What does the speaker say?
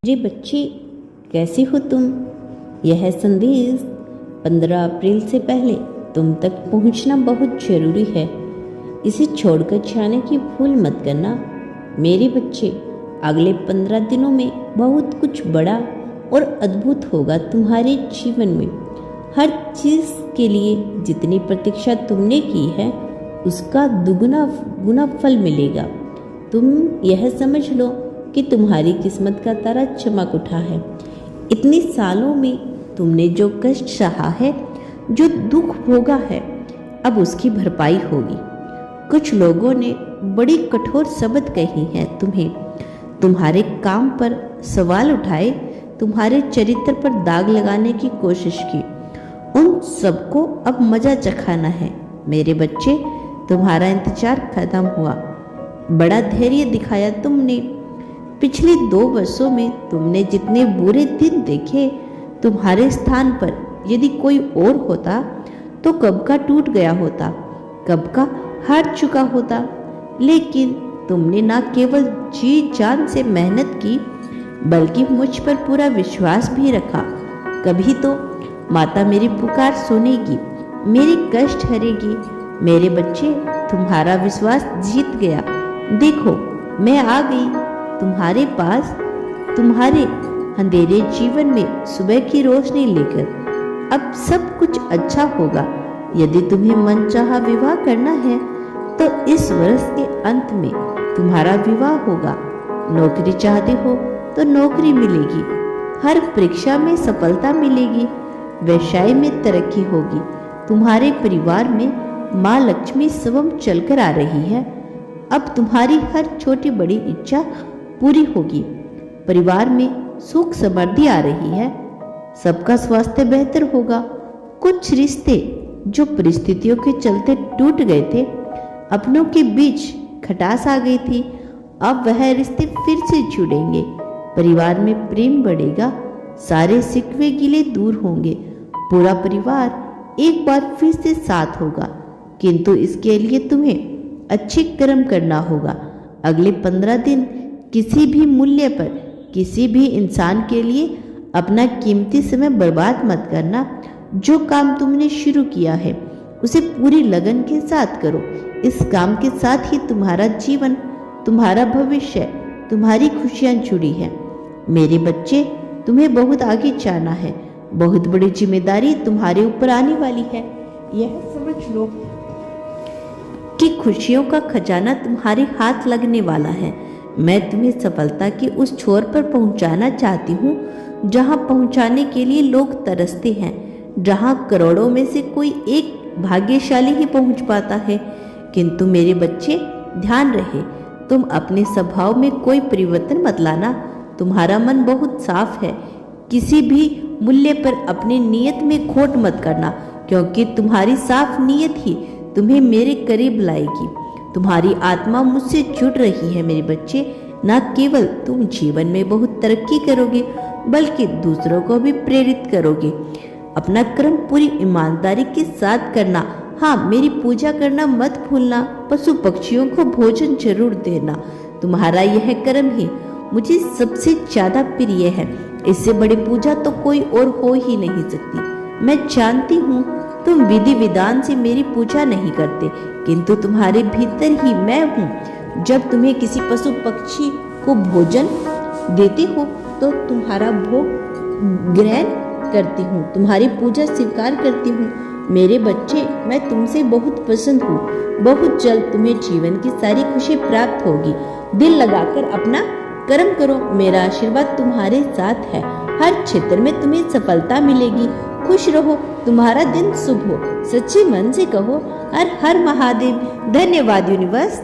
जी बच्चे, कैसे हो तुम? यह संदेश 15 अप्रैल से पहले तुम तक पहुंचना बहुत जरूरी है। इसे छोड़कर जाने की भूल मत करना। मेरे बच्चे, अगले 15 दिनों में बहुत कुछ बड़ा और अद्भुत होगा तुम्हारे जीवन में। हर चीज़ के लिए जितनी प्रतीक्षा तुमने की है उसका दुगना गुना फल मिलेगा। तुम यह समझ लो कि तुम्हारी किस्मत का तारा चमक उठा है। इतने सालों में तुमने जो कष्ट सहा है, जो दुख भोगा है, अब उसकी भरपाई होगी। कुछ लोगों ने बड़ी कठोर शब्द कही हैं तुम्हें, तुम्हारे काम पर सवाल उठाए, तुम्हारे चरित्र पर दाग लगाने की कोशिश की। उन सबको अब मजा चखाना है। मेरे बच्चे, तुम्हारा इंतजार खत्म हुआ। बड़ा धैर्य दिखाया तुमने। पिछले 2 वर्षों में तुमने जितने बुरे दिन देखे, तुम्हारे स्थान पर यदि कोई और होता तो कब का टूट गया होता, कब का हार चुका होता। लेकिन तुमने ना केवल जी जान से मेहनत की, बल्कि मुझ पर पूरा विश्वास भी रखा। कभी तो माता मेरी पुकार सुनेगी, मेरी कष्ट हरेगी। मेरे बच्चे, तुम्हारा विश्वास जीत गया। देखो, मैं आ गई तुम्हारे पास, तुम्हारे अंधेरे जीवन में सुबह की रोशनी लेकर। अब सब कुछ अच्छा होगा। यदि तुम्हें मनचाहा विवाह करना है तो इस वर्ष के अंत में तुम्हारा विवाह होगा। नौकरी चाहते हो तो नौकरी मिलेगी। हर परीक्षा में सफलता मिलेगी। व्यवसाय में तरक्की होगी। तुम्हारे परिवार में माँ लक्ष्मी स्वयं चलकर आ रही है। अब तुम्हारी हर छोटी बड़ी इच्छा पूरी होगी। परिवार में सुख समृद्धि आ रही है। सबका स्वास्थ्य बेहतर होगा। कुछ रिश्ते जो परिस्थितियों के चलते टूट गए थे, अपनों के बीच खटास आ गई थी, अब वह रिश्ते फिर से जुड़ेंगे। परिवार में प्रेम बढ़ेगा। सारे सिकवे गिले दूर होंगे। पूरा परिवार एक बार फिर से साथ होगा। किंतु इसके लिए तुम्हें अच्छे कर्म करना होगा। अगले 15 दिन किसी भी मूल्य पर, किसी भी इंसान के लिए अपना कीमती समय बर्बाद मत करना। जो काम तुमने शुरू किया है उसे पूरी लगन के साथ करो। इस काम के साथ ही तुम्हारा जीवन, तुम्हारा भविष्य, तुम्हारी खुशियां जुड़ी हैं। मेरे बच्चे, तुम्हें बहुत आगे जाना है। बहुत बड़ी जिम्मेदारी तुम्हारे ऊपर आने वाली है। यह समझ लो कि खुशियों का खजाना तुम्हारे हाथ लगने वाला है। मैं तुम्हें सफलता के उस छोर पर पहुंचाना चाहती हूँ जहां पहुंचाने के लिए लोग तरसते हैं, जहां करोड़ों में से कोई एक भाग्यशाली ही पहुंच पाता है। किंतु मेरे बच्चे, ध्यान रहे, तुम अपने स्वभाव में कोई परिवर्तन मत लाना। तुम्हारा मन बहुत साफ है। किसी भी मूल्य पर अपनी नीयत में खोट मत करना, क्योंकि तुम्हारी साफ नीयत ही तुम्हें मेरे करीब लाएगी। तुम्हारी आत्मा मुझसे जुड़ रही है मेरे बच्चे। न केवल तुम जीवन में बहुत तरक्की करोगे, बल्कि दूसरों को भी प्रेरित करोगे। अपना कर्म पूरी ईमानदारी के साथ करना। हाँ, मेरी पूजा करना मत भूलना। पशु पक्षियों को भोजन जरूर देना। तुम्हारा यह कर्म ही मुझे सबसे ज्यादा प्रिय है। इससे बड़ी पूजा तो कोई और हो ही नहीं सकती। मैं जानती हूँ तुम विधि विधान से मेरी पूजा नहीं करते, किंतु तुम्हारे भीतर ही मैं हूँ। जब तुम्हें किसी पशु पक्षी को भोजन देते हो तो तुम्हारा भोग ग्रहण करती हूँ, तुम्हारी पूजा स्वीकार करती हूँ। मेरे बच्चे, मैं तुमसे बहुत पसंद हूँ। बहुत जल्द तुम्हें जीवन की सारी खुशी प्राप्त होगी। दिल लगाकर अपना कर्म करो। मेरा आशीर्वाद तुम्हारे साथ है। हर क्षेत्र में तुम्हें सफलता मिलेगी। खुश रहो। तुम्हारा दिन शुभ हो। सच्चे मन से कहो, हर हर महादेव। धन्यवाद यूनिवर्स।